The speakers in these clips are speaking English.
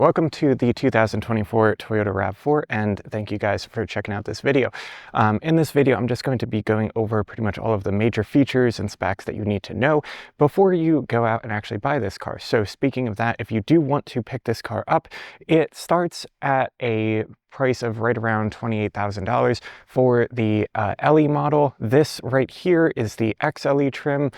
Welcome to the 2024 Toyota RAV4, and thank you guys for checking out this video. In this video, I'm just going to be going over pretty much all of the major features and specs that you need to know before you go out and actually buy this car. So speaking of that, if you do want to pick this car up, it starts at a price of right around $28,000 for the LE model. This right here is the XLE trim,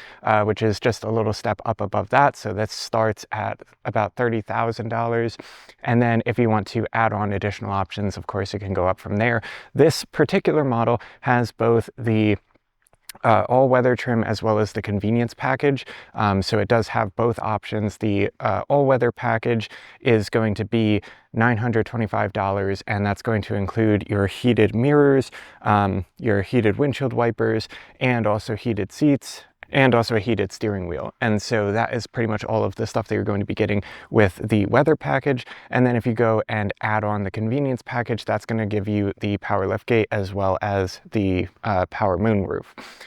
which is just a little step up above that. So that starts at about $30,000. And then if you want to add on additional options, of course, it can go up from there. This particular model has both the all-weather trim as well as the convenience package. So it does have both options. The all-weather package is going to be $925, and that's going to include your heated mirrors, your heated windshield wipers, and also heated seats, and also a heated steering wheel. And so that is pretty much all of the stuff that you're going to be getting with the weather package. And then if you go and add on the convenience package, that's going to give you the power liftgate as well as the power moonroof.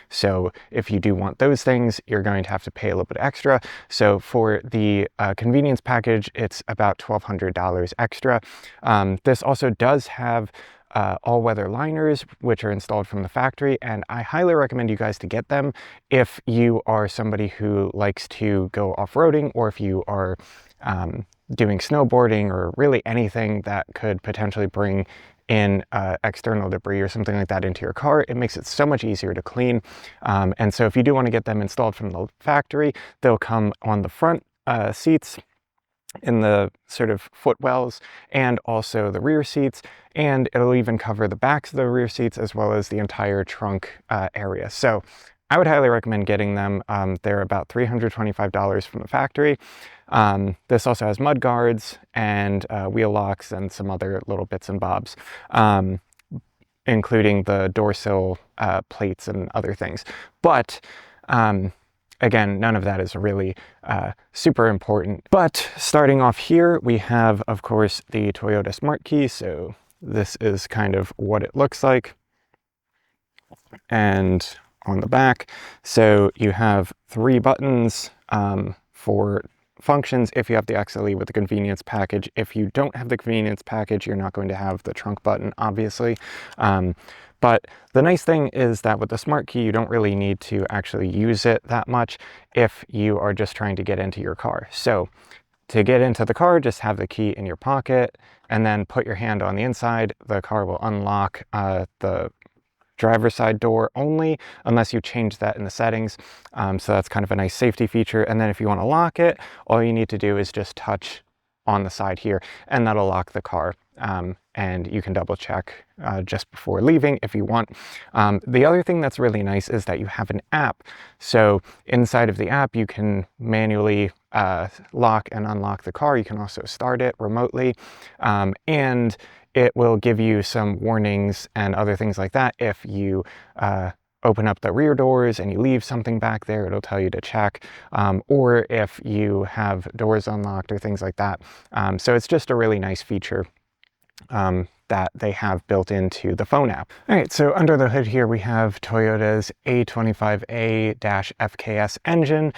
So if you do want those things, you're going to have to pay a little bit extra. So for the convenience package, it's about $1,200 extra. This also does have all-weather liners, which are installed from the factory, and I highly recommend you guys to get them if you are somebody who likes to go off-roading, or if you are doing snowboarding, or really anything that could potentially bring in external debris or something like that into your car. It makes it so much easier to clean. And so if you do want to get them installed from the factory, they'll come on the front seats, in the sort of footwells, and also the rear seats, and it'll even cover the backs of the rear seats as well as the entire trunk area. So I would highly recommend getting them. They're about $325 from the factory. This also has mud guards and wheel locks and some other little bits and bobs, including the door sill plates and other things. But again, none of that is really super important. But starting off here, we have, of course, the Toyota Smart Key. So this is kind of what it looks like. And on the back, so you have 3 buttons for functions if you have the XLE with the convenience package. If you don't have the convenience package, you're not going to have the trunk button, obviously. But the nice thing is that with the Smart Key, you don't really need to actually use it that much if you are just trying to get into your car. So to get into the car, just have the key in your pocket and then put your hand on the inside. The car will unlock the driver's side door only, unless you change that in the settings. So that's kind of a nice safety feature. And then if you want to lock it, all you need to do is just touch on the side here, and that'll lock the car. And you can double check just before leaving if you want. The other thing that's really nice is that you have an app. So inside of the app, you can manually lock and unlock the car. You can also start it remotely. And it will give you some warnings and other things like that. If you open up the rear doors and you leave something back there, it'll tell you to check, or if you have doors unlocked or things like that. So it's just a really nice feature that they have built into the phone app. All right, so under the hood here, we have Toyota's A25A-FKS engine.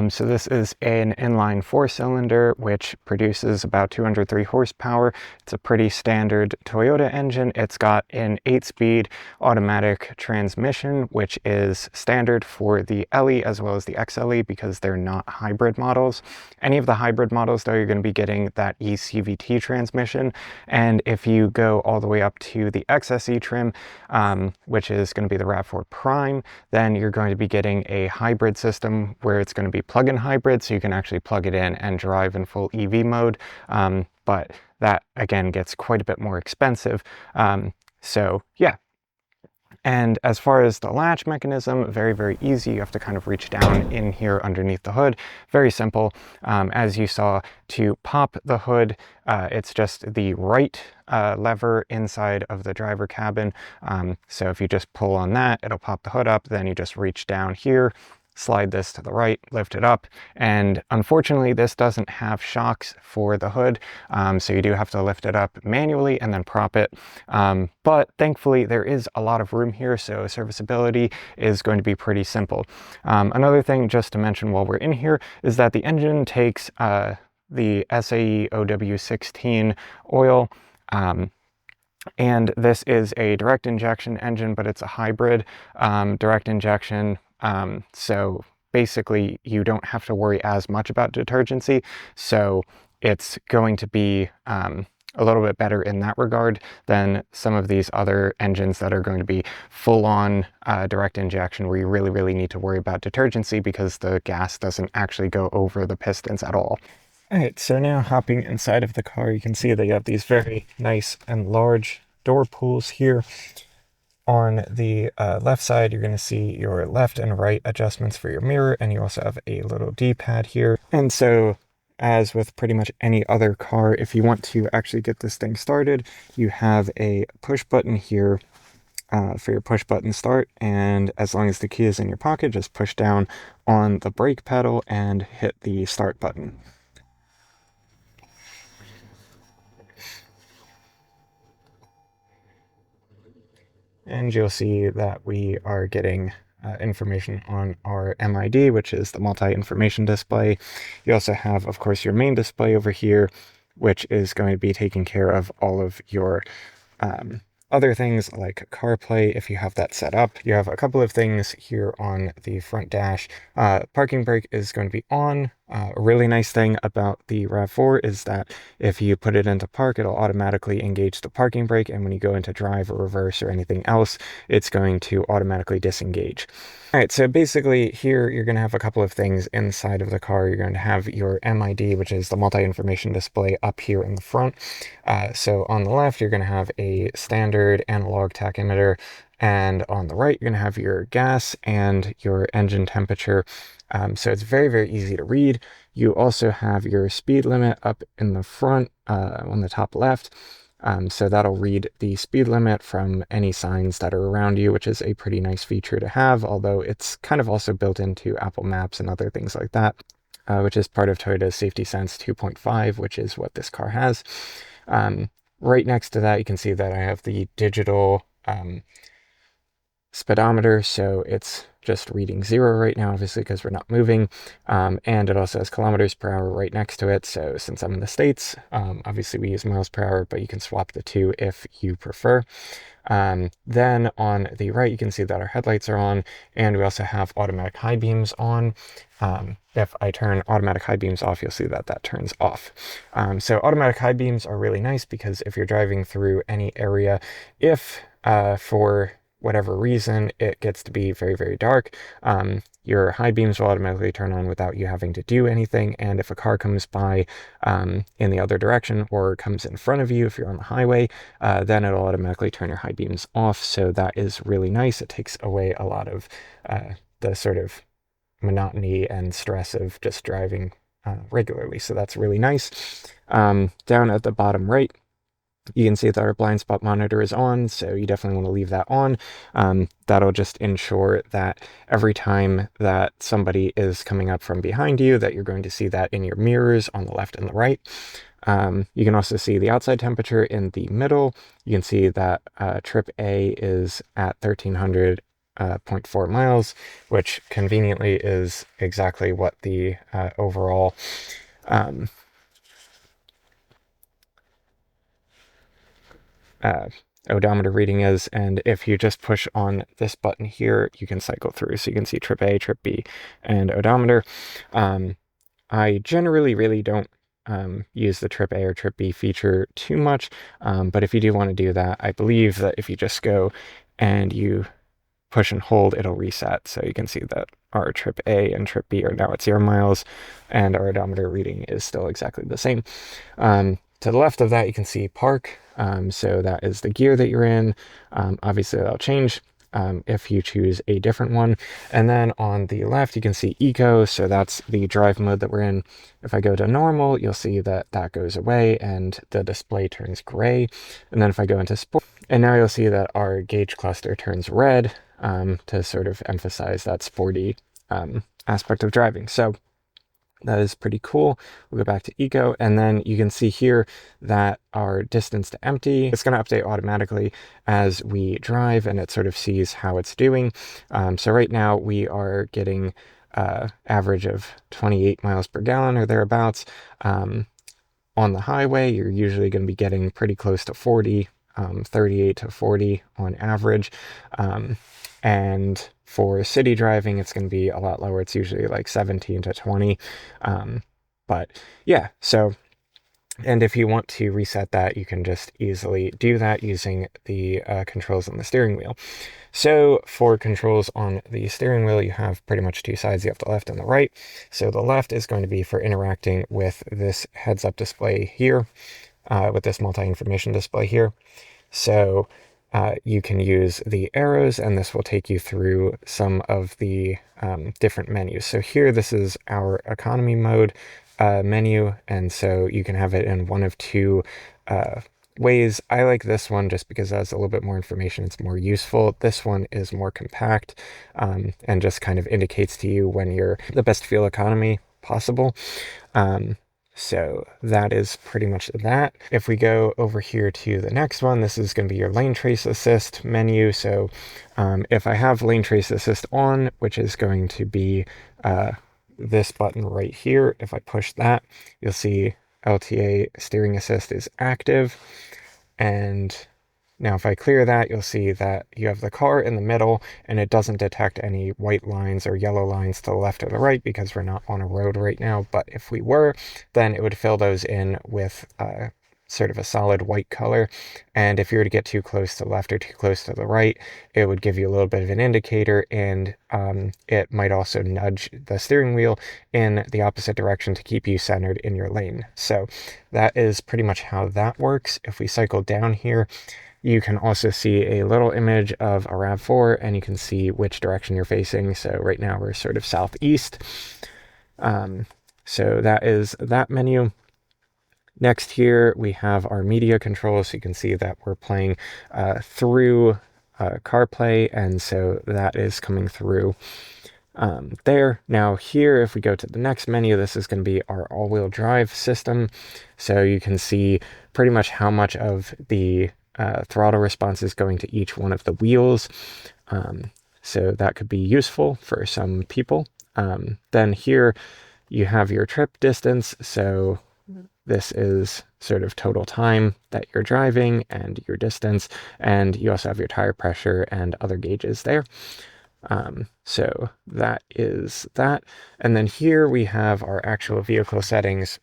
So this is an inline 4-cylinder, which produces about 203 horsepower. It's a pretty standard Toyota engine. It's got an 8-speed automatic transmission, which is standard for the LE as well as the XLE because they're not hybrid models. Any of the hybrid models, though, you're going to be getting that eCVT transmission. And if you go all the way up to the XSE trim, which is going to be the RAV4 Prime, then you're going to be getting a hybrid system where it's going to be plug-in hybrid, so you can actually plug it in and drive in full EV mode. But that, again, gets quite a bit more expensive. So yeah. And as far as the latch mechanism, very, very easy. You have to kind of reach down in here underneath the hood. Very simple. As you saw, to pop the hood, it's just the right lever inside of the driver cabin. So if you just pull on that, it'll pop the hood up. Then you just reach down here, slide this to the right, lift it up, and unfortunately this doesn't have shocks for the hood, so you do have to lift it up manually and then prop it, but thankfully there is a lot of room here, so serviceability is going to be pretty simple. Another thing just to mention while we're in here is that the engine takes the SAE OW16 oil. And this is a direct injection engine, but it's a hybrid direct injection. So basically you don't have to worry as much about detergency. So it's going to be a little bit better in that regard than some of these other engines that are going to be full-on direct injection, where you really need to worry about detergency because the gas doesn't actually go over the pistons at all. Alright, so now hopping inside of the car, you can see that you have these very nice and large door pulls here. On the left side, you're going to see your left and right adjustments for your mirror, and you also have a little D-pad here. And so, as with pretty much any other car, if you want to actually get this thing started, you have a push button here for your push button start, and as long as the key is in your pocket, just push down on the brake pedal and hit the start button. And you'll see that we are getting information on our MID, which is the multi-information display. You also have, of course, your main display over here, which is going to be taking care of all of your other things like CarPlay, if you have that set up. You have a couple of things here on the front dash. Parking brake is going to be on. A really nice thing about the RAV4 is that if you put it into park, it'll automatically engage the parking brake, and when you go into drive or reverse or anything else, it's going to automatically disengage. Alright, so basically here you're going to have a couple of things inside of the car. You're going to have your MID, which is the multi-information display, up here in the front. So on the left, you're going to have a standard analog tachymeter, and on the right, you're going to have your gas and your engine temperature. So it's very easy to read. You also have your speed limit up in the front on the top left. So that'll read the speed limit from any signs that are around you, which is a pretty nice feature to have, although it's kind of also built into Apple Maps and other things like that, which is part of Toyota's Safety Sense 2.5, which is what this car has. Right next to that, you can see that I have the digital speedometer, so it's just reading 0 right now, obviously, because we're not moving, and it also has kilometers per hour right next to it. So since I'm in the States, obviously we use miles per hour, but you can swap the two if you prefer. Then on the right, you can see that our headlights are on, and we also have automatic high beams on. If I turn automatic high beams off, you'll see that that turns off. So automatic high beams are really nice because if you're driving through any area, if for whatever reason it gets to be very dark, your high beams will automatically turn on without you having to do anything. And if a car comes by in the other direction or comes in front of you, if you're on the highway, then it'll automatically turn your high beams off. So that is really nice. It takes away a lot of the sort of monotony and stress of just driving regularly. So that's really nice. Down at the bottom right, you can see that our blind spot monitor is on, so you definitely want to leave that on. That'll just ensure that every time that somebody is coming up from behind you, that you're going to see that in your mirrors on the left and the right. You can also see the outside temperature in the middle. You can see that trip A is at 1,300.4 miles, which conveniently is exactly what the overall odometer reading is. And if you just push on this button here, you can cycle through. So you can see trip A, trip B, and odometer. I generally really don't use the trip A or trip B feature too much, but if you do want to do that, I believe that if you just go and you push and hold, it'll reset. So you can see that our trip A and trip B are now at 0 miles, and our odometer reading is still exactly the same. To the left of that, you can see park. So that is the gear that you're in. Obviously, that'll change if you choose a different one. And then on the left, you can see eco. So that's the drive mode that we're in. If I go to normal, you'll see that that goes away and the display turns gray. And then if I go into sport, and now you'll see that our gauge cluster turns red to sort of emphasize that sporty aspect of driving. So that is pretty cool. We'll go back to eco, and then you can see here that our distance to empty, it's going to update automatically as we drive, and it sort of sees how it's doing. So right now we are getting average of 28 miles per gallon or thereabouts. On the highway, you're usually going to be getting pretty close to 40, 38 to 40 on average. And for city driving, it's going to be a lot lower. It's usually like 17 to 20. But yeah, so, and if you want to reset that, you can just easily do that using the controls on the steering wheel. So for controls on the steering wheel, you have pretty much two sides. You have the left and the right. So the left is going to be for interacting with this heads-up display here, with this multi-information display here. So you can use the arrows, and this will take you through some of the different menus. So here, this is our economy mode menu, and so you can have it in one of two ways. I like this one just because it has a little bit more information. It's more useful. This one is more compact and just kind of indicates to you when you're the best fuel economy possible. So that is pretty much that. If we go over here to the next one, this is going to be your lane trace assist menu. So if I have lane trace assist on, which is going to be this button right here, if I push that, you'll see LTA steering assist is active. And now if I clear that, you'll see that you have the car in the middle, and it doesn't detect any white lines or yellow lines to the left or the right because we're not on a road right now. But if we were, then it would fill those in with sort of a solid white color. And if you were to get too close to the left or too close to the right, it would give you a little bit of an indicator, and it might also nudge the steering wheel in the opposite direction to keep you centered in your lane. So that is pretty much how that works. If we cycle down here, you can also see a little image of a RAV4, and you can see which direction you're facing. So right now we're sort of southeast. So that is that menu. Next here, we have our media controls. So you can see that we're playing through CarPlay, and so that is coming through there. Now here, if we go to the next menu, this is going to be our all-wheel drive system. So you can see pretty much how much of the throttle response is going to each one of the wheels. So that could be useful for some people. Then here you have your trip distance. So this is sort of total time that you're driving and your distance, and you also have your tire pressure and other gauges there. So that is that. And then here we have our actual vehicle settings.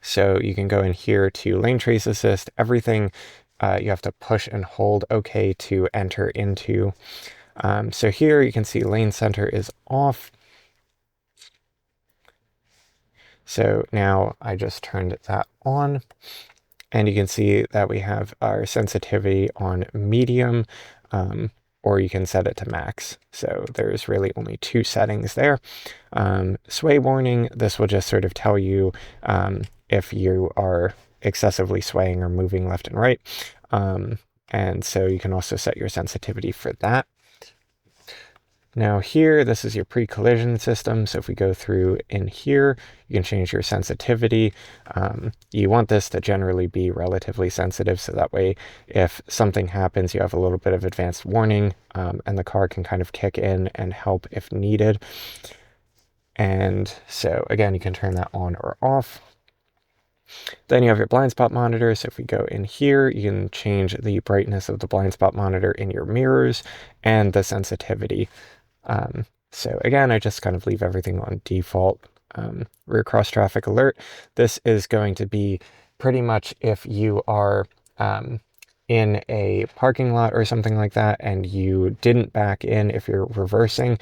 So you can go in here to lane trace assist, everything you have to push and hold OK to enter into. So here you can see lane center is off. So now I just turned that on, and you can see that we have our sensitivity on medium, or you can set it to max. So there's really only two settings there. Sway warning, this will just sort of tell you if you are excessively swaying or moving left and right. And so you can also set your sensitivity for that. Now here, this is your pre-collision system. So if we go through in here, you can change your sensitivity. You want this to generally be relatively sensitive, so that way if something happens, you have a little bit of advanced warning, and the car can kind of kick in and help if needed. And so again, you can turn that on or off. Then you have your blind spot monitor. So if we go in here, you can change the brightness of the blind spot monitor in your mirrors and the sensitivity. So again, I just kind of leave everything on default. Rear cross traffic alert. This is going to be pretty much if you are in a parking lot or something like that and you didn't back in, if you're reversing,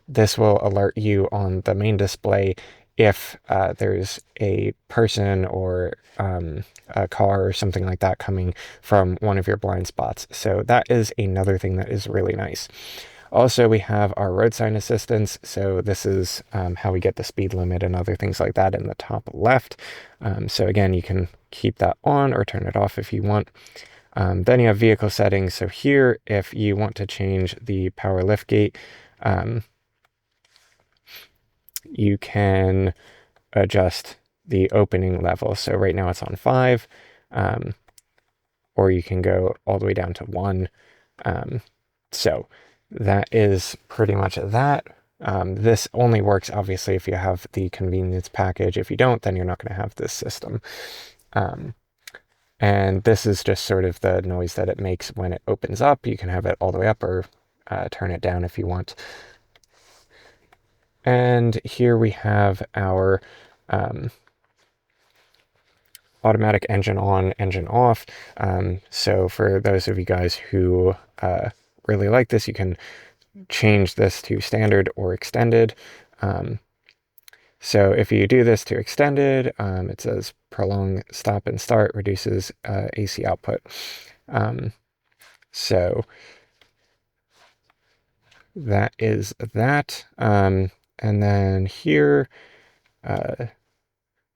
this will alert you on the main display if there's a person or a car or something like that coming from one of your blind spots. So that is another thing that is really nice. Also, we have our road sign assistance. So this is how we get the speed limit and other things like that in the top left. So again, you can keep that on or turn it off if you want. Then you have vehicle settings. So here, if you want to change the power lift gate, you can adjust the opening level. So right now it's on 5, or you can go all the way down to 1. So that is pretty much that. This only works obviously if you have the convenience package. If you don't, then you're not going to have this system. And this is just sort of the noise that it makes when it opens up. You can have it all the way up or turn it down if you want. And here we have our automatic engine on, engine off. So for those of you guys who really like this, you can change this to standard or extended. So if you do this to extended, it says prolong stop and start, reduces AC output. So that is that. And then here,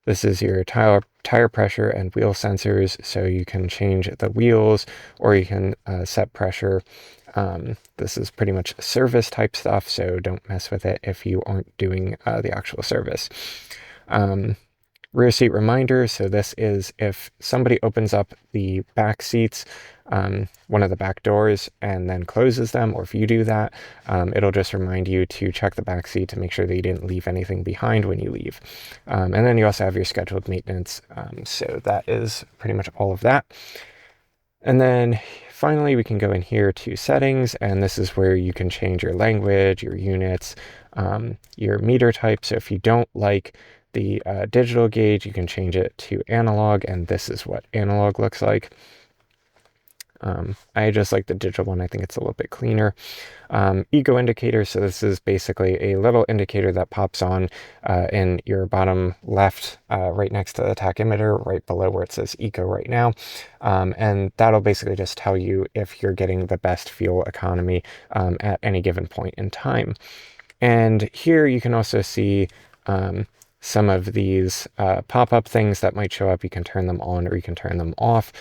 this is your tire pressure and wheel sensors, so you can change the wheels or you can set pressure. This is pretty much service type stuff, so don't mess with it if you aren't doing the actual service. Rear seat reminder, so this is if somebody opens up the back seats, one of the back doors, and then closes them, or if you do that, it'll just remind you to check the back seat to make sure that you didn't leave anything behind when you leave. And then you also have your scheduled maintenance, so that is pretty much all of that. And then finally, we can go in here to settings, and this is where you can change your language, your units, your meter type. So if you don't like the digital gauge, you can change it to analog, and this is what analog looks like. I just like the digital one. I think it's a little bit cleaner. Eco indicator. So this is basically a little indicator that pops on in your bottom left, right next to the tachymeter, right below where it says eco right now. And that'll basically just tell you if you're getting the best fuel economy at any given point in time. And here you can also see some of these pop-up things that might show up. You can turn them on or you can turn them off.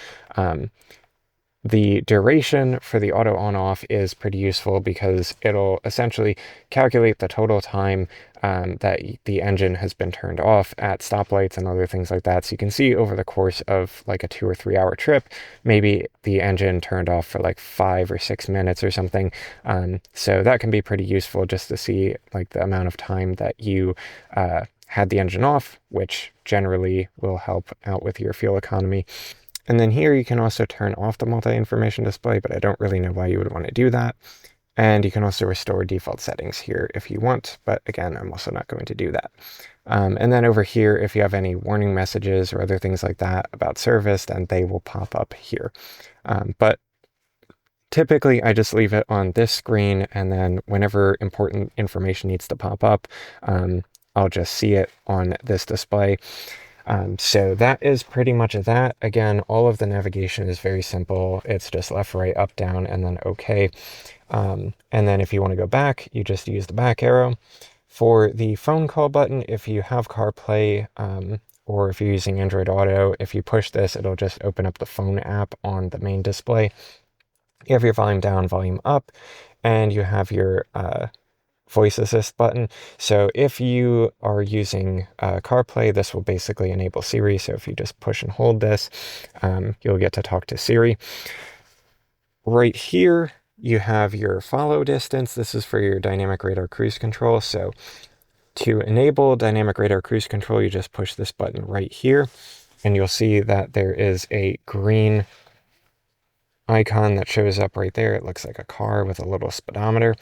The duration for the auto on-off is pretty useful because it'll essentially calculate the total time that the engine has been turned off at stoplights and other things like that. So you can see over the course of like a 2 or 3 hour trip, maybe the engine turned off for like 5 or 6 minutes or something. So that can be pretty useful just to see like the amount of time that you had the engine off, which generally will help out with your fuel economy. And then here you can also turn off the multi-information display, but I don't really know why you would want to do that. And you can also restore default settings here if you want, but again, I'm also not going to do that. And then over here, if you have any warning messages or other things like that about service, then they will pop up here. But typically I just leave it on this screen, and then whenever important information needs to pop up, I'll just see it on this display. So that is pretty much that. Again, all of the navigation is very simple. It's just left, right, up, down, and then OK. And then if you want to go back, you just use the back arrow. For the phone call button, if you have CarPlay, or if you're using Android Auto, if you push this, it'll just open up the phone app on the main display. You have your volume down, volume up, and you have your voice assist button. So if you are using CarPlay, this will basically enable Siri. So if you just push and hold this, you'll get to talk to Siri. Right here, you have your follow distance. This is for your dynamic radar cruise control. So to enable dynamic radar cruise control, you just push this button right here, and you'll see that there is a green icon that shows up right there. It looks like a car with a little speedometer.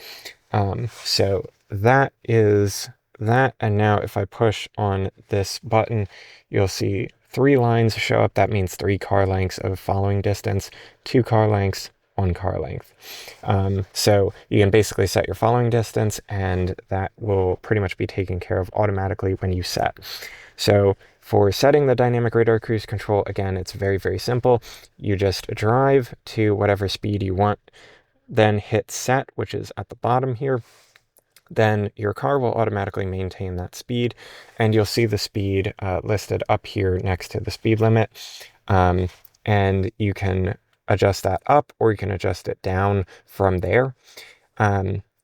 So that is that. And now if I push on this button, you'll see 3 lines show up. That means 3 car lengths of following distance, 2 car lengths, 1 car length. So you can basically set your following distance, and that will pretty much be taken care of automatically when you set. So for setting the dynamic radar cruise control, again, it's very, very simple. You just drive to whatever speed you want, then hit set, which is at the bottom here. Then your car will automatically maintain that speed, and you'll see the speed listed up here next to the speed limit. And you can adjust that up, or you can adjust it down from there.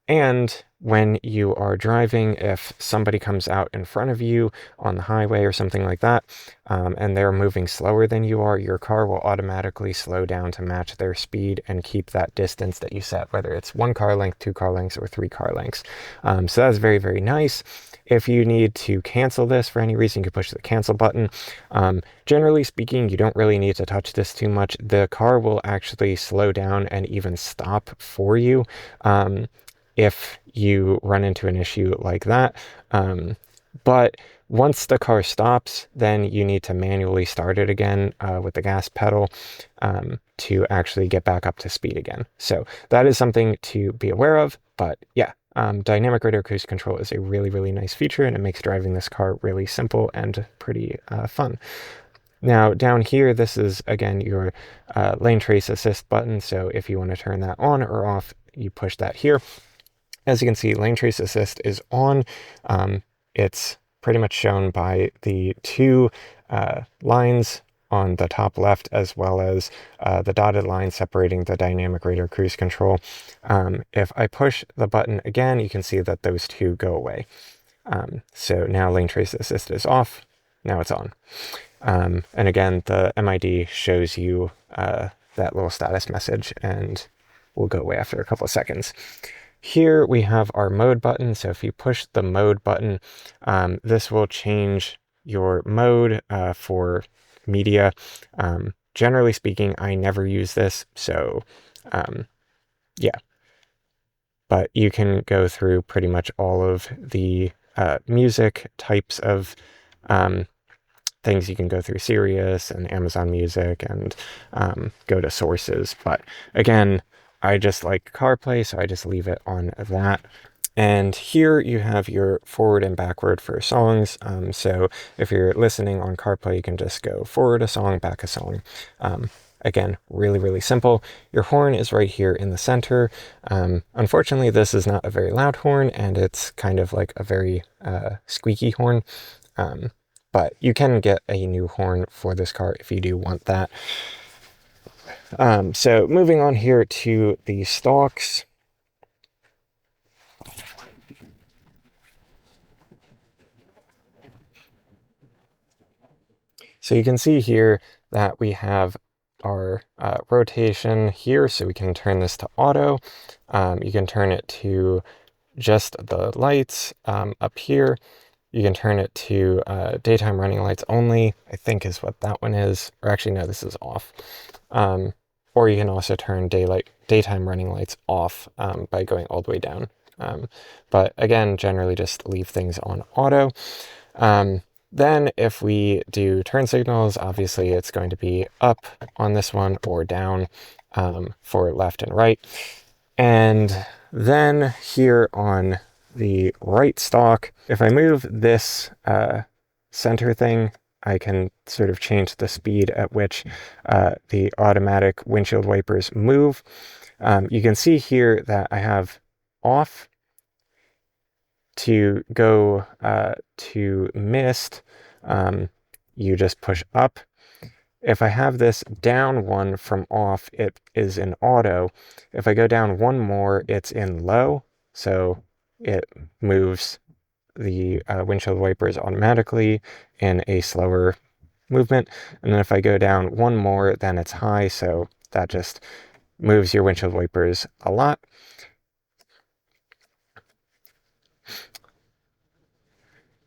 And when you are driving, if somebody comes out in front of you on the highway or something like that, and they're moving slower than you are, your car will automatically slow down to match their speed and keep that distance that you set, whether it's 1 car length, 2 car lengths, or 3 car lengths. So that's very, very nice. If you need to cancel this for any reason, you can push the cancel button. Generally speaking, you don't really need to touch this too much. The car will actually slow down and even stop for you if you run into an issue like that. But once the car stops, then you need to manually start it again with the gas pedal to actually get back up to speed again. So that is something to be aware of. But yeah, dynamic radar cruise control is a really, really nice feature, and it makes driving this car really simple and pretty fun. Now down here, this is again your lane trace assist button. So if you want to turn that on or off, you push that here. As you can see, lane trace assist is on. It's pretty much shown by the 2 lines on the top left, as well as the dotted line separating the dynamic radar cruise control. If I push the button again, you can see that those 2 go away. So now lane trace assist is off. Now it's on. And again, the MID shows you that little status message and will go away after a couple of seconds. Here we have our mode button. So if you push the mode button, this will change your mode for media. Generally speaking, I never use this. So yeah, but you can go through pretty much all of the music types of things. You can go through Sirius and Amazon Music and go to sources. But again, I just like CarPlay, so I just leave it on that. And here you have your forward and backward for songs. So if you're listening on CarPlay, you can just go forward a song, back a song. Again, really, really simple. Your horn is right here in the center. Unfortunately, this is not a very loud horn, and it's kind of like a very squeaky horn. But you can get a new horn for this car if you do want that. So moving on here to the stalks. So you can see here that we have our rotation here, so we can turn this to auto. You can turn it to just the lights up here. You can turn it to daytime running lights only, I think is what that one is. Or actually, no, this is off. Or you can also turn daytime running lights off by going all the way down. But again, generally just leave things on auto. Then if we do turn signals, obviously it's going to be up on this one or down for left and right. And then here on the right stalk, if I move this center thing, I can sort of change the speed at which the automatic windshield wipers move. You can see here that I have off to go to mist. You just push up. If I have this down one from off, it is in auto. If I go down one more, it's in low. So it moves the windshield wipers automatically in a slower movement. And then if I go down one more, then it's high. So that just moves your windshield wipers a lot.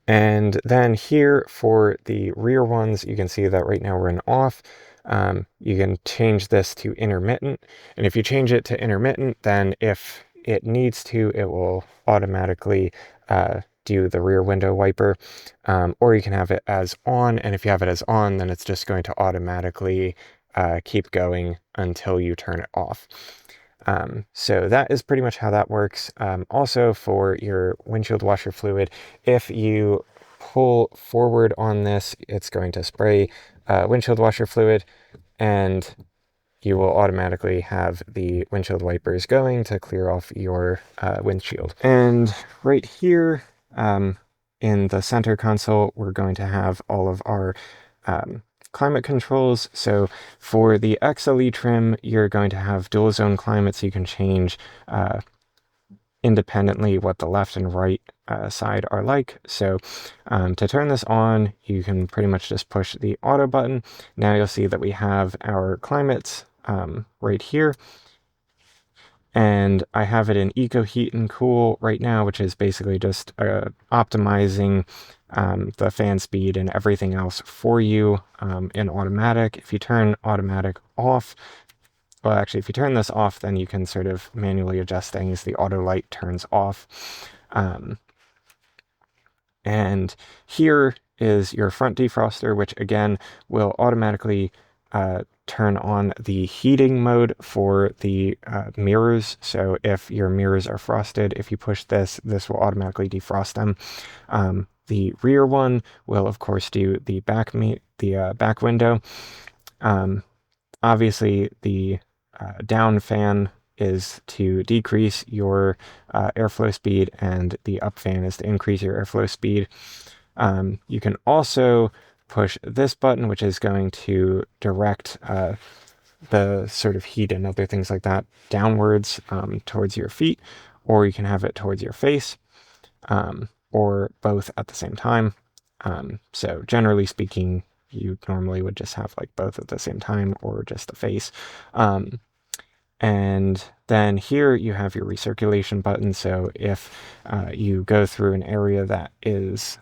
And then here for the rear ones, you can see that right now we're in off. You can change this to intermittent. And if you change it to intermittent, then if it needs to, it will automatically do the rear window wiper. Or you can have it as on. And if you have it as on, then it's just going to automatically keep going until you turn it off. So that is pretty much how that works. Also for your windshield washer fluid, if you pull forward on this, it's going to spray windshield washer fluid, and you will automatically have the windshield wipers going to clear off your windshield. And right here in the center console, we're going to have all of our climate controls. So for the XLE trim, you're going to have dual zone climate, so you can change independently what the left and right side are like. So to turn this on, you can pretty much just push the auto button. Now you'll see that we have our climates right here. And I have it in Eco Heat and Cool right now, which is basically just optimizing the fan speed and everything else for you in automatic. If you turn automatic off, well, actually, if you turn this off, then you can sort of manually adjust things. The auto light turns off. And here is your front defroster, which again will automatically turn on the heating mode for the mirrors. So if your mirrors are frosted, if you push this, this will automatically defrost them. The rear one will, of course, do the back window. Obviously, the down fan is to decrease your airflow speed, and the up fan is to increase your airflow speed. You can also push this button, which is going to direct the sort of heat and other things like that downwards towards your feet, or you can have it towards your face, or both at the same time. So generally speaking, you normally would just have like both at the same time or just the face. And then here you have your recirculation button. So if you go through an area that is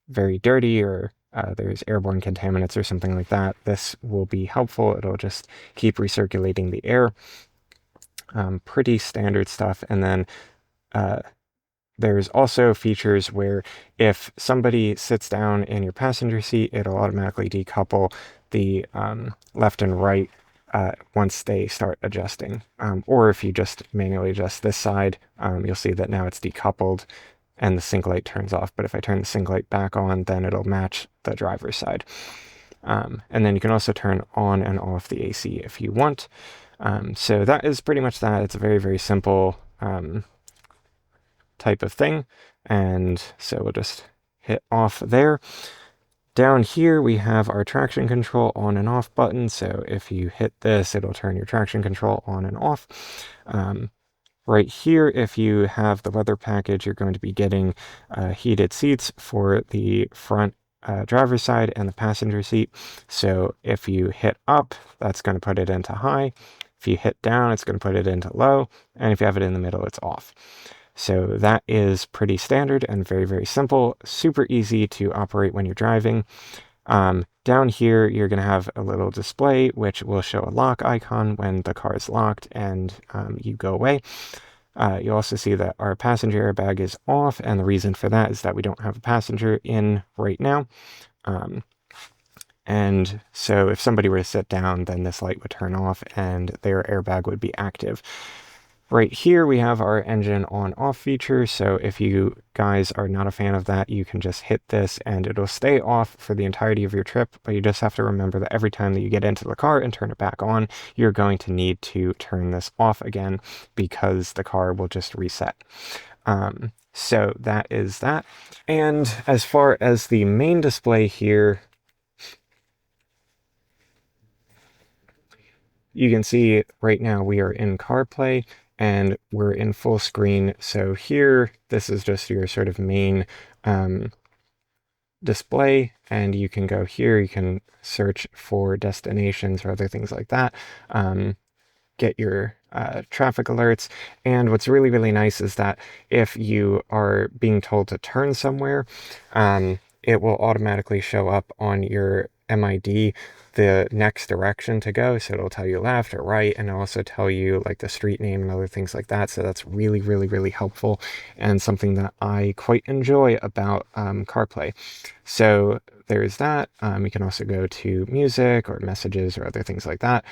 very dirty, or there's airborne contaminants or something like that, this will be helpful. It'll just keep recirculating the air. Pretty standard stuff. And then there's also features where if somebody sits down in your passenger seat, it'll automatically decouple the left and right once they start adjusting. Or if you just manually adjust this side, you'll see that now it's decoupled and the sync light turns off. But if I turn the sync light back on, then it'll match the driver's side. And then you can also turn on and off the AC if you want. So that is pretty much that. It's a very, very simple type of thing. And so we'll just hit off there. Down here, we have our traction control on and off button. So if you hit this, it'll turn your traction control on and off. Right here, if you have the weather package, you're going to be getting heated seats for the front driver's side and the passenger seat. So if you hit up, that's going to put it into high. If you hit down, it's going to put it into low. And if you have it in the middle, it's off. So that is pretty standard and very, very simple, super easy to operate when you're driving. Down here, you're going to have a little display, which will show a lock icon when the car is locked and you go away. You'll also see that our passenger airbag is off, and the reason for that is that we don't have a passenger in right now. And so if somebody were to sit down, then this light would turn off and their airbag would be active. Right here, we have our engine on-off feature. So if you guys are not a fan of that, you can just hit this and it'll stay off for the entirety of your trip. But you just have to remember that every time that you get into the car and turn it back on, you're going to need to turn this off again because the car will just reset. So that is that. And as far as the main display here, you can see right now we are in CarPlay and we're in full screen. So here, this is just your sort of main display, and you can go here, you can search for destinations or other things like that, get your traffic alerts. And what's really, really nice is that if you are being told to turn somewhere, it will automatically show up on your MID the next direction to go. So it'll tell you left or right, and it'll also tell you like the street name and other things like that. So that's really, really, really helpful and something that I quite enjoy about CarPlay. So there's that. You can also go to music or messages or other things like that.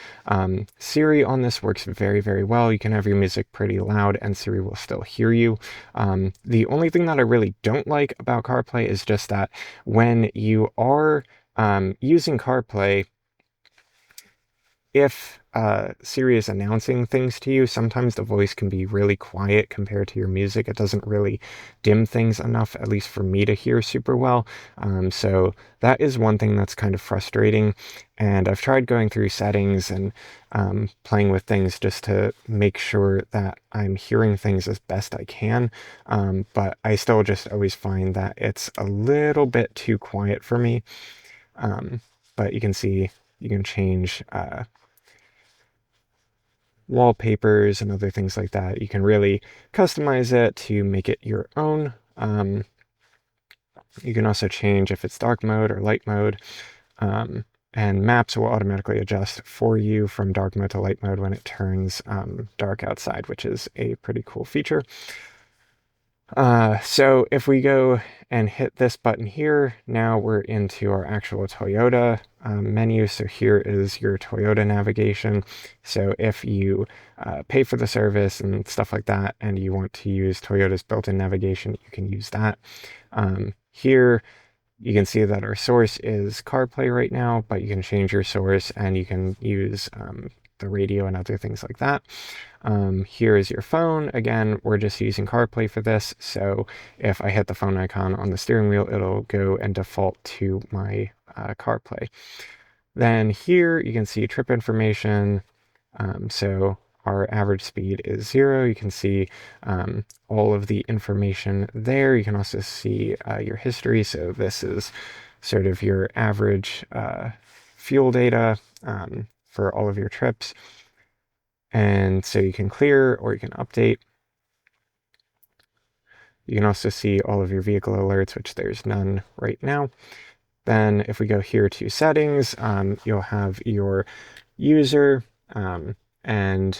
Siri on this works very, very well. You can have your music pretty loud and Siri will still hear you. The only thing that I really don't like about CarPlay is just that when you are using CarPlay, if Siri is announcing things to you, sometimes the voice can be really quiet compared to your music. It doesn't really dim things enough, at least for me to hear super well. So that is one thing that's kind of frustrating. And I've tried going through settings and playing with things just to make sure that I'm hearing things as best I can. But I still just always find that it's a little bit too quiet for me. But you can see you can change wallpapers and other things like that. You can really customize it to make it your own. You can also change if it's dark mode or light mode. And maps will automatically adjust for you from dark mode to light mode when it turns dark outside, which is a pretty cool feature. So if we go and hit this button here, now we're into our actual Toyota menu. So here is your Toyota navigation. So if you pay for the service and stuff like that, and you want to use Toyota's built-in navigation, you can use that. Here, you can see that our source is CarPlay right now, but you can change your source and you can use the radio and other things like that. Here is your phone. Again, we're just using CarPlay for this. So if I hit the phone icon on the steering wheel, it'll go and default to my CarPlay. Then here you can see trip information. So our average speed is 0. You can see all of the information there. You can also see your history. So this is sort of your average fuel data for all of your trips. And so you can clear or you can update. You can also see all of your vehicle alerts, which there's none right now. Then if we go here to settings, you'll have your user, and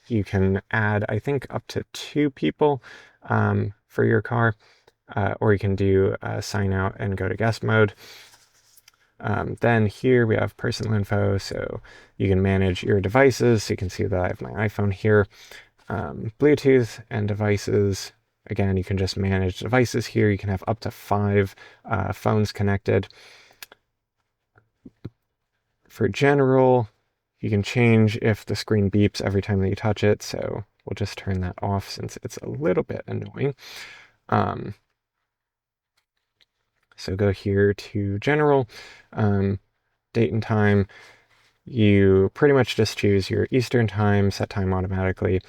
you can add, I think, up to 2 people for your car, or you can do sign out and go to guest mode. Then here we have personal info, so you can manage your devices. So you can see that I have my iPhone here. Bluetooth and devices. Again, you can just manage devices here. You can have up to 5 phones connected. For general, you can change if the screen beeps every time that you touch it. So we'll just turn that off since it's a little bit annoying. So go here to general, date and time. You pretty much just choose your Eastern time, set time automatically.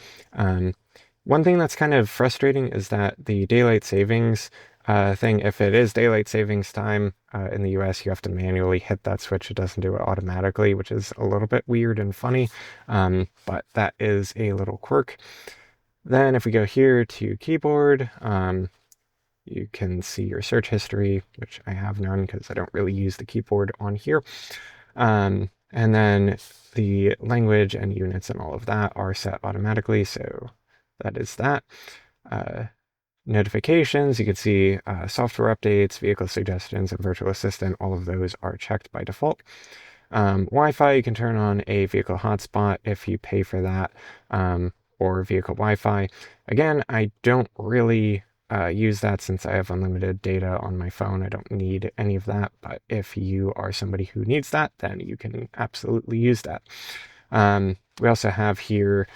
One thing that's kind of frustrating is that the daylight savings thing, if it is daylight savings time in the US, you have to manually hit that switch. It doesn't do it automatically, which is a little bit weird and funny, but that is a little quirk. Then if we go here to keyboard, you can see your search history, which I have none because I don't really use the keyboard on here. And then the language and units and all of that are set automatically. So that is that. Notifications, you can see software updates, vehicle suggestions, and virtual assistant. All of those are checked by default. Wi-Fi, you can turn on a vehicle hotspot if you pay for that, or vehicle Wi-Fi. Again, I don't really use that since I have unlimited data on my phone. I don't need any of that, but if you are somebody who needs that, then you can absolutely use that. We also have here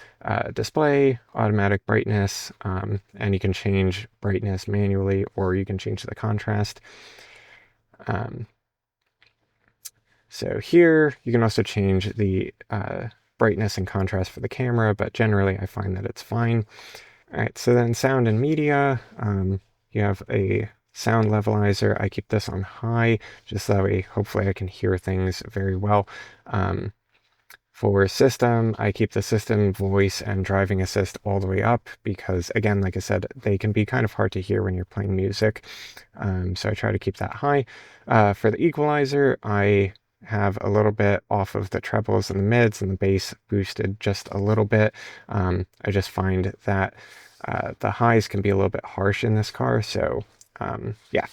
display, automatic brightness, and you can change brightness manually, or you can change the contrast. So here you can also change the brightness and contrast for the camera, but generally I find that it's fine. All right, so then sound and media, you have a sound levelizer. I keep this on high, just that way hopefully I can hear things very well. For system, I keep the system voice and driving assist all the way up because, again, like I said, they can be kind of hard to hear when you're playing music. So I try to keep that high. For the equalizer, I have a little bit off of the trebles and the mids and the bass boosted just a little bit. I just find that the highs can be a little bit harsh in this car. So yeah.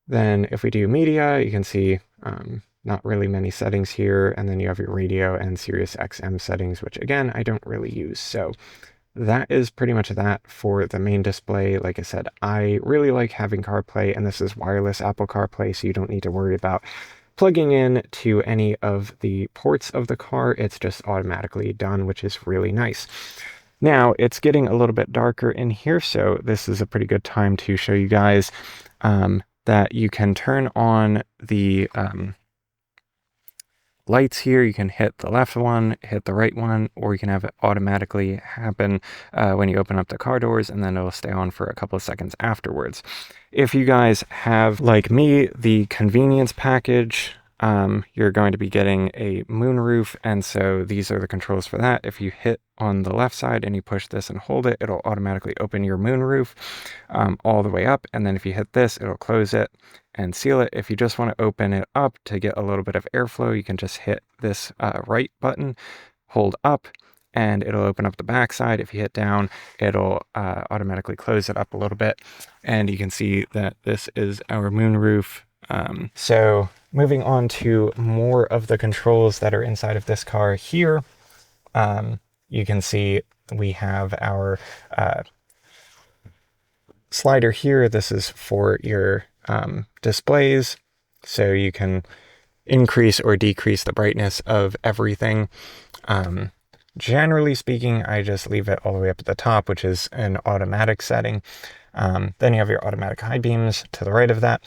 Then if we do media, you can see not really many settings here, and then you have your radio and Sirius XM settings, which again, I don't really use. So that is pretty much that for the main display. Like I said, I really like having CarPlay, and this is wireless Apple CarPlay, so you don't need to worry about plugging in to any of the ports of the car, it's just automatically done, which is really nice. Now, it's getting a little bit darker in here, so this is a pretty good time to show you guys that you can turn on the lights here. You can hit the left one, hit the right one, or you can have it automatically happen when you open up the car doors, and then it'll stay on for a couple of seconds afterwards. If you guys have, like me, the convenience package, you're going to be getting a moonroof, and so these are the controls for that. If you hit on the left side and you push this and hold it, it'll automatically open your moonroof all the way up, and then if you hit this, it'll close it and seal it. If you just want to open it up to get a little bit of airflow, you can just hit this right button, hold up, and it'll open up the back side. If you hit down, it'll automatically close it up a little bit, and you can see that this is our moonroof. So moving on to more of the controls that are inside of this car here, you can see we have our slider here. This is for your displays, so you can increase or decrease the brightness of everything. Generally speaking, I just leave it all the way up at the top, which is an automatic setting. Then you have your automatic high beams to the right of that.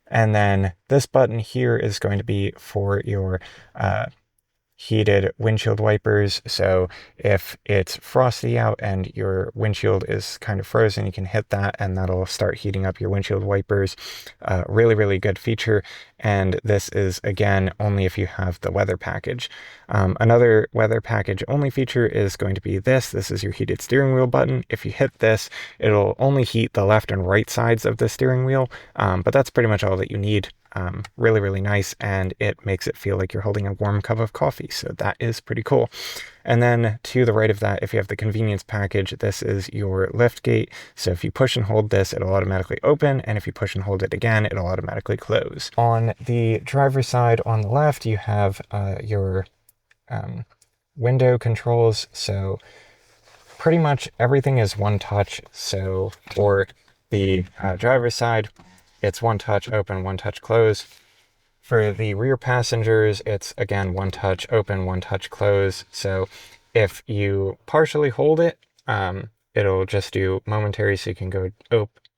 And then this button here is going to be for your heated windshield wipers. So if it's frosty out and your windshield is kind of frozen, you can hit that and that'll start heating up your windshield wipers. Really, really good feature. And this is, again, only if you have the weather package. Another weather package only feature is going to be this. This is your heated steering wheel button. If you hit this, it'll only heat the left and right sides of the steering wheel. But that's pretty much all that you need. Really, really nice, and it makes it feel like you're holding a warm cup of coffee, so that is pretty cool. And then to the right of that, if you have the convenience package, this is your lift gate. So if you push and hold this, it'll automatically open, and if you push and hold it again, it'll automatically close. On the driver's side on the left, you have your window controls. So pretty much everything is one touch. So for the driver's side, it's one touch open, one touch close. For the rear passengers, it's again one touch open, one touch close. So if you partially hold it, it'll just do momentary, so you can go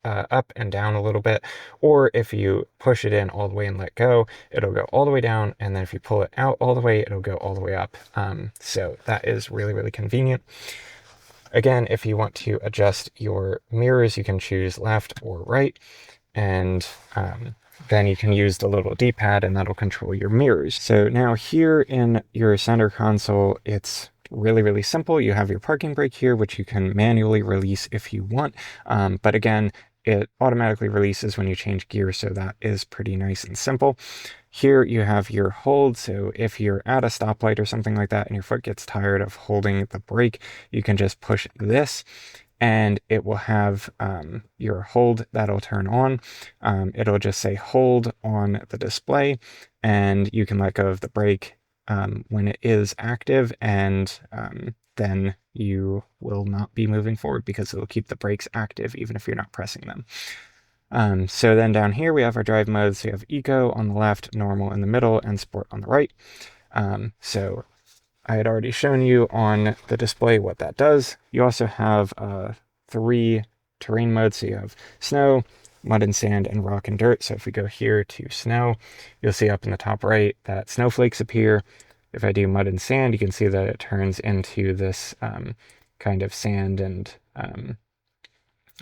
up and down a little bit. Or if you push it in all the way and let go, it'll go all the way down. And then if you pull it out all the way, it'll go all the way up. So that is really, really convenient. Again, if you want to adjust your mirrors, you can choose left or right. And then you can use the little D-pad and that'll control your mirrors. So now here in your center console, it's really, really simple. You have your parking brake here, which you can manually release if you want. But again, it automatically releases when you change gear, so that is pretty nice and simple. Here you have your hold, so if you're at a stoplight or something like that and your foot gets tired of holding the brake, you can just push this and it will have your hold that'll turn on. It'll just say hold on the display, and you can let go of the brake when it is active, and then you will not be moving forward because it'll keep the brakes active even if you're not pressing them. So then down here we have our drive modes. So you have eco on the left, normal in the middle, and sport on the right. So I had already shown you on the display what that does. You also have 3 terrain modes. So you have snow, mud and sand, and rock and dirt. So if we go here to snow, you'll see up in the top right that snowflakes appear. If I do mud and sand, you can see that it turns into this kind of sand and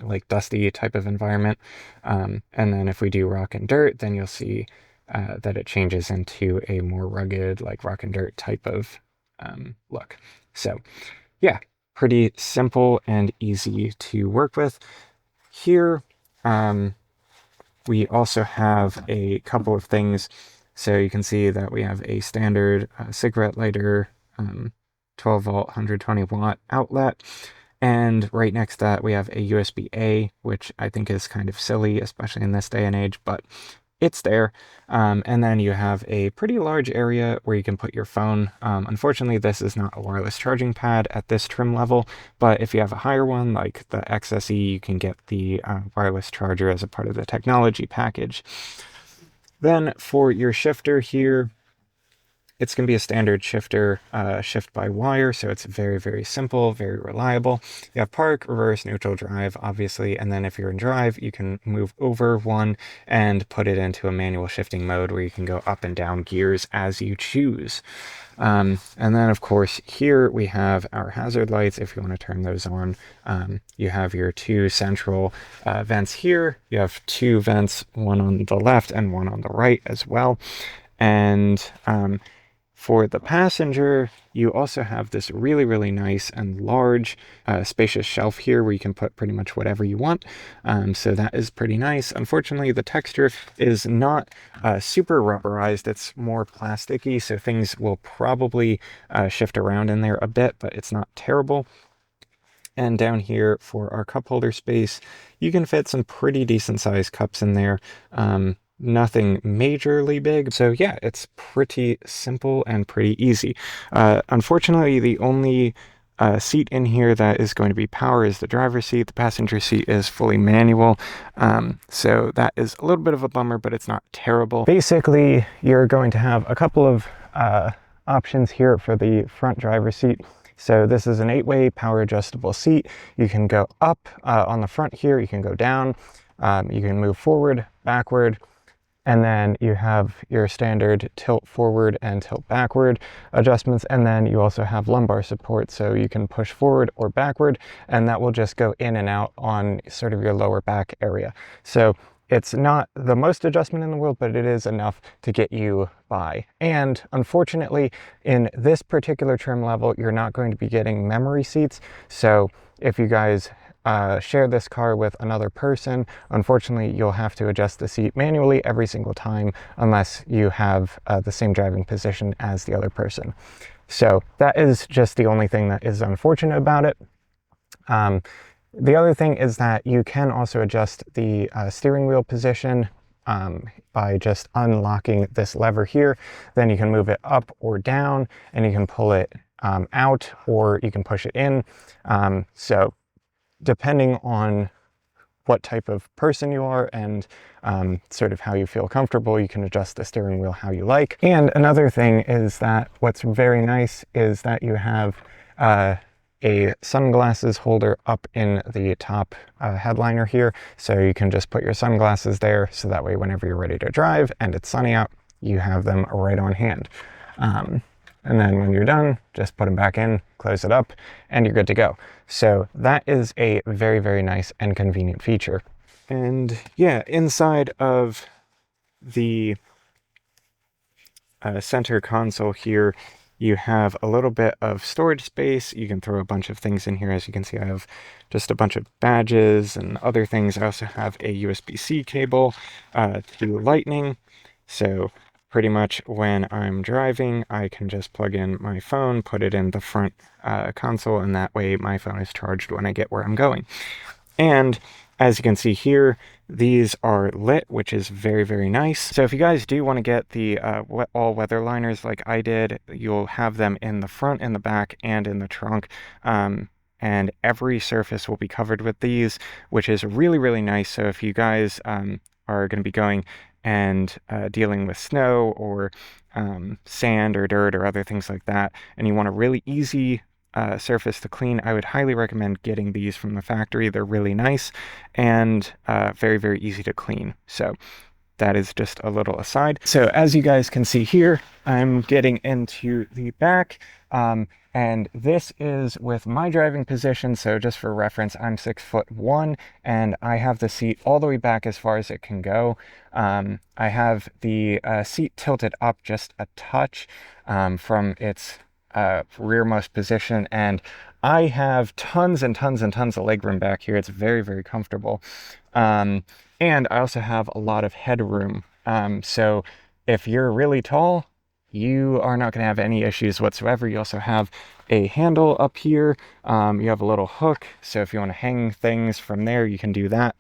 like dusty type of environment. And then if we do rock and dirt, then you'll see that it changes into a more rugged, like rock and dirt type of look. So yeah, pretty simple and easy to work with. Here, we also have a couple of things. So you can see that we have a standard cigarette lighter, 12 volt, 120 watt outlet. And right next to that, we have a USB-A, which I think is kind of silly, especially in this day and age, but it's there. And then you have a pretty large area where you can put your phone. Unfortunately, this is not a wireless charging pad at this trim level, but if you have a higher one, like the XSE, you can get the wireless charger as a part of the technology package. Then for your shifter here, it's going to be a standard shifter, shift by wire, so it's very, very simple, very reliable. You have park, reverse, neutral, drive, obviously, and then if you're in drive, you can move over one and put it into a manual shifting mode where you can go up and down gears as you choose. And then, of course, here we have our hazard lights. If you want to turn those on, you have your two central vents here. You have two vents, one on the left and one on the right as well. And for the passenger, you also have this really, really nice and large, spacious shelf here where you can put pretty much whatever you want. So that is pretty nice. Unfortunately, the texture is not super rubberized. It's more plasticky, so things will probably shift around in there a bit, but it's not terrible. And down here for our cup holder space, you can fit some pretty decent sized cups in there. Nothing majorly big. So yeah, it's pretty simple and pretty easy. Unfortunately, the only seat in here that is going to be power is the driver's seat. The passenger seat is fully manual. So that is a little bit of a bummer, but it's not terrible. Basically, you're going to have a couple of options here for the front driver's seat. So this is an 8-way power adjustable seat. You can go up on the front here, you can go down, you can move forward, backward, and then you have your standard tilt forward and tilt backward adjustments. And then you also have lumbar support, so you can push forward or backward, and that will just go in and out on sort of your lower back area. So it's not the most adjustment in the world, but it is enough to get you by. And unfortunately, in this particular trim level, you're not going to be getting memory seats. So if you guys share this car with another person, unfortunately, you'll have to adjust the seat manually every single time unless you have the same driving position as the other person. So that is just the only thing that is unfortunate about it. The other thing is that you can also adjust the steering wheel position by just unlocking this lever here. Then you can move it up or down, and you can pull it out, or you can push it in. So depending on what type of person you are and sort of how you feel comfortable, you can adjust the steering wheel how you like. And another thing is that what's very nice is that you have a sunglasses holder up in the top headliner here. So you can just put your sunglasses there, so that way whenever you're ready to drive and it's sunny out, you have them right on hand. And then when you're done, just put them back in, close it up, and you're good to go. So that is a very, very nice and convenient feature. And yeah, inside of the center console here, you have a little bit of storage space. You can throw a bunch of things in here. As you can see, I have just a bunch of badges and other things. I also have a USB-C cable to Lightning. So pretty much when I'm driving, I can just plug in my phone, put it in the front console, and that way my phone is charged when I get where I'm going. And as you can see here, these are lit, which is very, very nice. So if you guys do want to get the all-weather liners like I did, you'll have them in the front, in the back, and in the trunk. And every surface will be covered with these, which is really, really nice. So if you guys are going to be going and dealing with snow or sand or dirt or other things like that, and you want a really easy surface to clean, I would highly recommend getting these from the factory. They're really nice and very, very easy to clean. So that is just a little aside. So as you guys can see here, I'm getting into the back. And this is with my driving position. So just for reference, I'm 6'1", and I have the seat all the way back as far as it can go. I have the seat tilted up just a touch from its rearmost position, and I have tons and tons and tons of legroom back here. It's very, very comfortable. And I also have a lot of headroom. So if you're really tall, you are not going to have any issues whatsoever. You also have a handle up here. You have a little hook, so if you want to hang things from there, you can do that.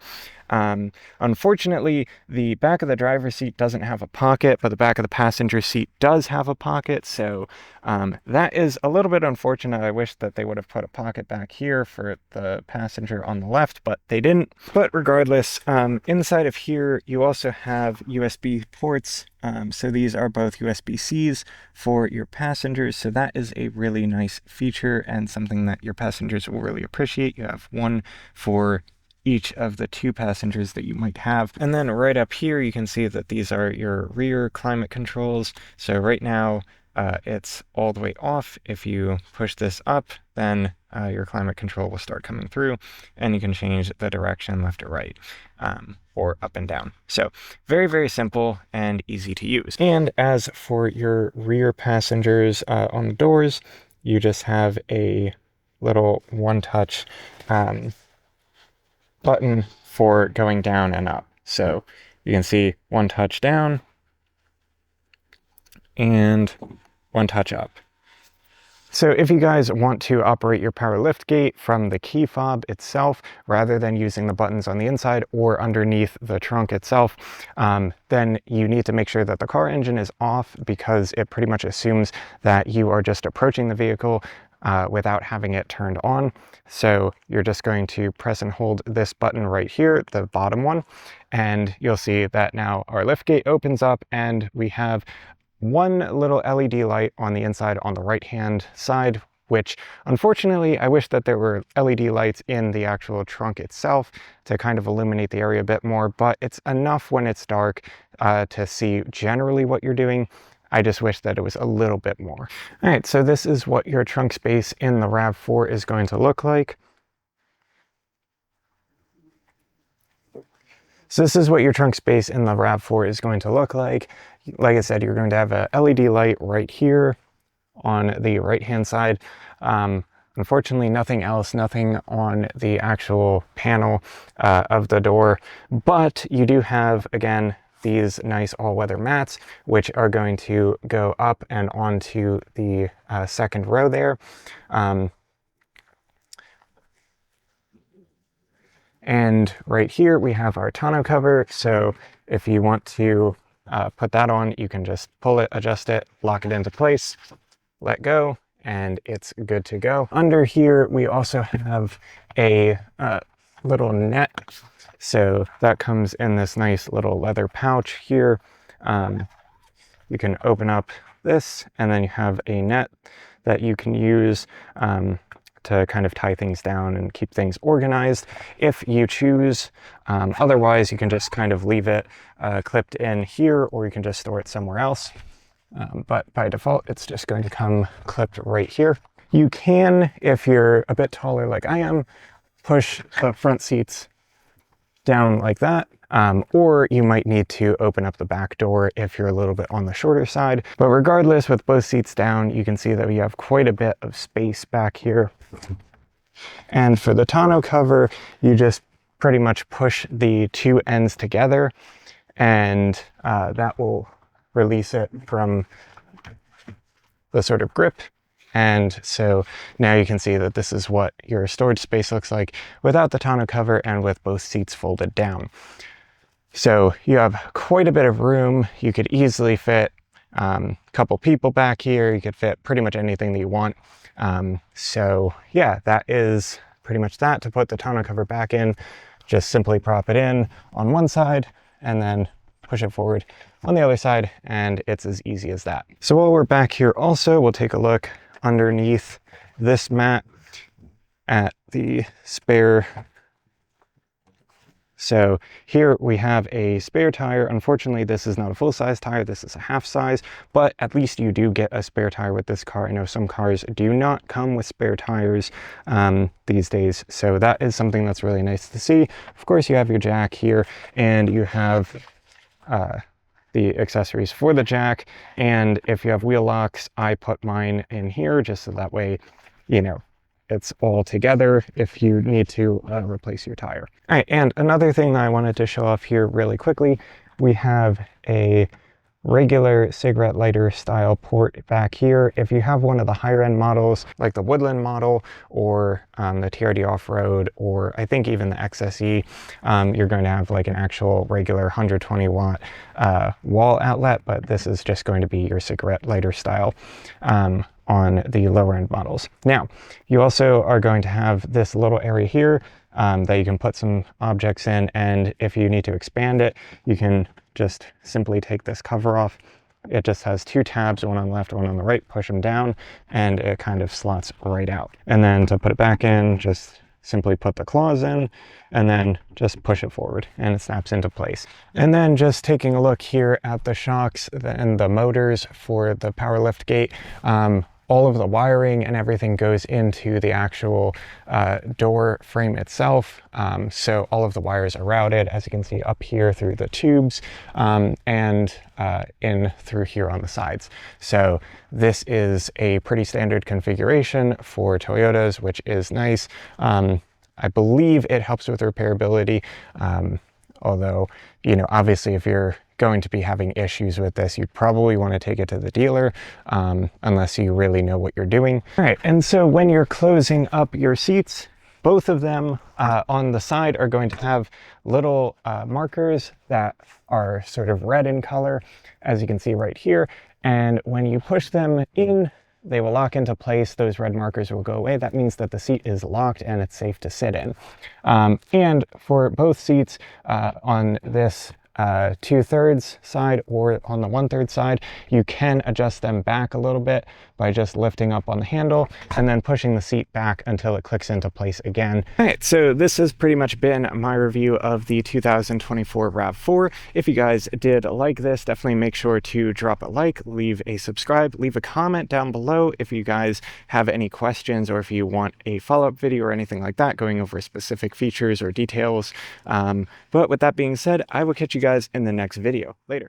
Unfortunately, the back of the driver's seat doesn't have a pocket, but the back of the passenger seat does have a pocket. So that is a little bit unfortunate. I wish that they would have put a pocket back here for the passenger on the left, but they didn't. But regardless, inside of here, you also have USB ports. So these are both USB-Cs for your passengers. So that is a really nice feature and something that your passengers will really appreciate. You have one for each of the two passengers that you might have. And then right up here, you can see that these are your rear climate controls. So right now, it's all the way off. If you push this up, then your climate control will start coming through, and you can change the direction left or right, or up and down. So very, very simple and easy to use. And as for your rear passengers on the doors, you just have a little one-touch button for going down and up. So you can see one touch down and one touch up. So if you guys want to operate your power lift gate from the key fob itself, rather than using the buttons on the inside or underneath the trunk itself, then you need to make sure that the car engine is off, because it pretty much assumes that you are just approaching the vehicle without having it turned on. So you're just going to press and hold this button right here, the bottom one, and you'll see that now our lift gate opens up and we have one little LED light on the inside on the right hand side, which unfortunately I wish that there were LED lights in the actual trunk itself to kind of illuminate the area a bit more, but it's enough when it's dark to see generally what you're doing. I just wish that it was a little bit more. All right, so this is what your trunk space in the RAV4 is going to look like. So this is what your trunk space in the RAV4 is going to look like. Like I said, you're going to have a LED light right here on the right-hand side. Unfortunately, nothing else, nothing on the actual panel of the door, but you do have, again, these nice all-weather mats, which are going to go up and onto the second row there. And right here we have our tonneau cover. So if you want to put that on, you can just pull it, adjust it, lock it into place, let go, and it's good to go. Under here, we also have a little net. So that comes in this nice little leather pouch here. You can open up this, and then you have a net that you can use to kind of tie things down and keep things organized if you choose. Otherwise, you can just kind of leave it clipped in here, or you can just store it somewhere else. But by default, it's just going to come clipped right here. You can, if you're a bit taller like I am, push the front seats down like that, or you might need to open up the back door if you're a little bit on the shorter side. But regardless, with both seats down, you can see that we have quite a bit of space back here. And for the tonneau cover, you just pretty much push the two ends together, and that will release it from the sort of grip. And so now you can see that this is what your storage space looks like without the tonneau cover and with both seats folded down. So you have quite a bit of room. You could easily fit a couple people back here. You could fit pretty much anything that you want. So yeah, that is pretty much that. To put the tonneau cover back in, just simply prop it in on one side and then push it forward on the other side, and it's as easy as that. So while we're back here also, we'll take a look underneath this mat at the spare. So here we have a spare tire. Unfortunately, this is not a full-size tire, this is a half-size, but at least you do get a spare tire with this car. I know some cars do not come with spare tires these days, so that is something that's really nice to see. Of course, you have your jack here, and you have the accessories for the jack. And if you have wheel locks, I put mine in here just so that way, you know, it's all together if you need to replace your tire. All right, and another thing that I wanted to show off here really quickly, we have a regular cigarette lighter style port back here. If you have one of the higher end models, like the Woodland model or the TRD Off-Road, or I think even the XSE, you're going to have like an actual regular 120 watt wall outlet, but this is just going to be your cigarette lighter style on the lower end models. Now, you also are going to have this little area here that you can put some objects in, and if you need to expand it, you can just simply take this cover off. It just has two tabs, one on the left, one on the right, push them down, and it kind of slots right out. And then to put it back in, just simply put the claws in and then just push it forward and it snaps into place. And then just taking a look here at the shocks and the motors for the power lift gate, all of the wiring and everything goes into the actual door frame itself. So all of the wires are routed, as you can see up here through the tubes and in through here on the sides. So this is a pretty standard configuration for Toyotas, which is nice. I believe it helps with repairability, although, you know, obviously if you're going to be having issues with this, you'd probably want to take it to the dealer unless you really know what you're doing. All right, and so when you're closing up your seats, both of them on the side are going to have little markers that are sort of red in color, as you can see right here. And when you push them in, they will lock into place. Those red markers will go away. That means that the seat is locked and it's safe to sit in. And for both seats on this 2/3 side or on the 1/3 side, you can adjust them back a little bit by just lifting up on the handle and then pushing the seat back until it clicks into place again. All right, so this has pretty much been my review of the 2024 RAV4. If you guys did like this, definitely make sure to drop a like, leave a subscribe, leave a comment down below if you guys have any questions or if you want a follow-up video or anything like that going over specific features or details. But with that being said, I will catch you guys in the next video. Later.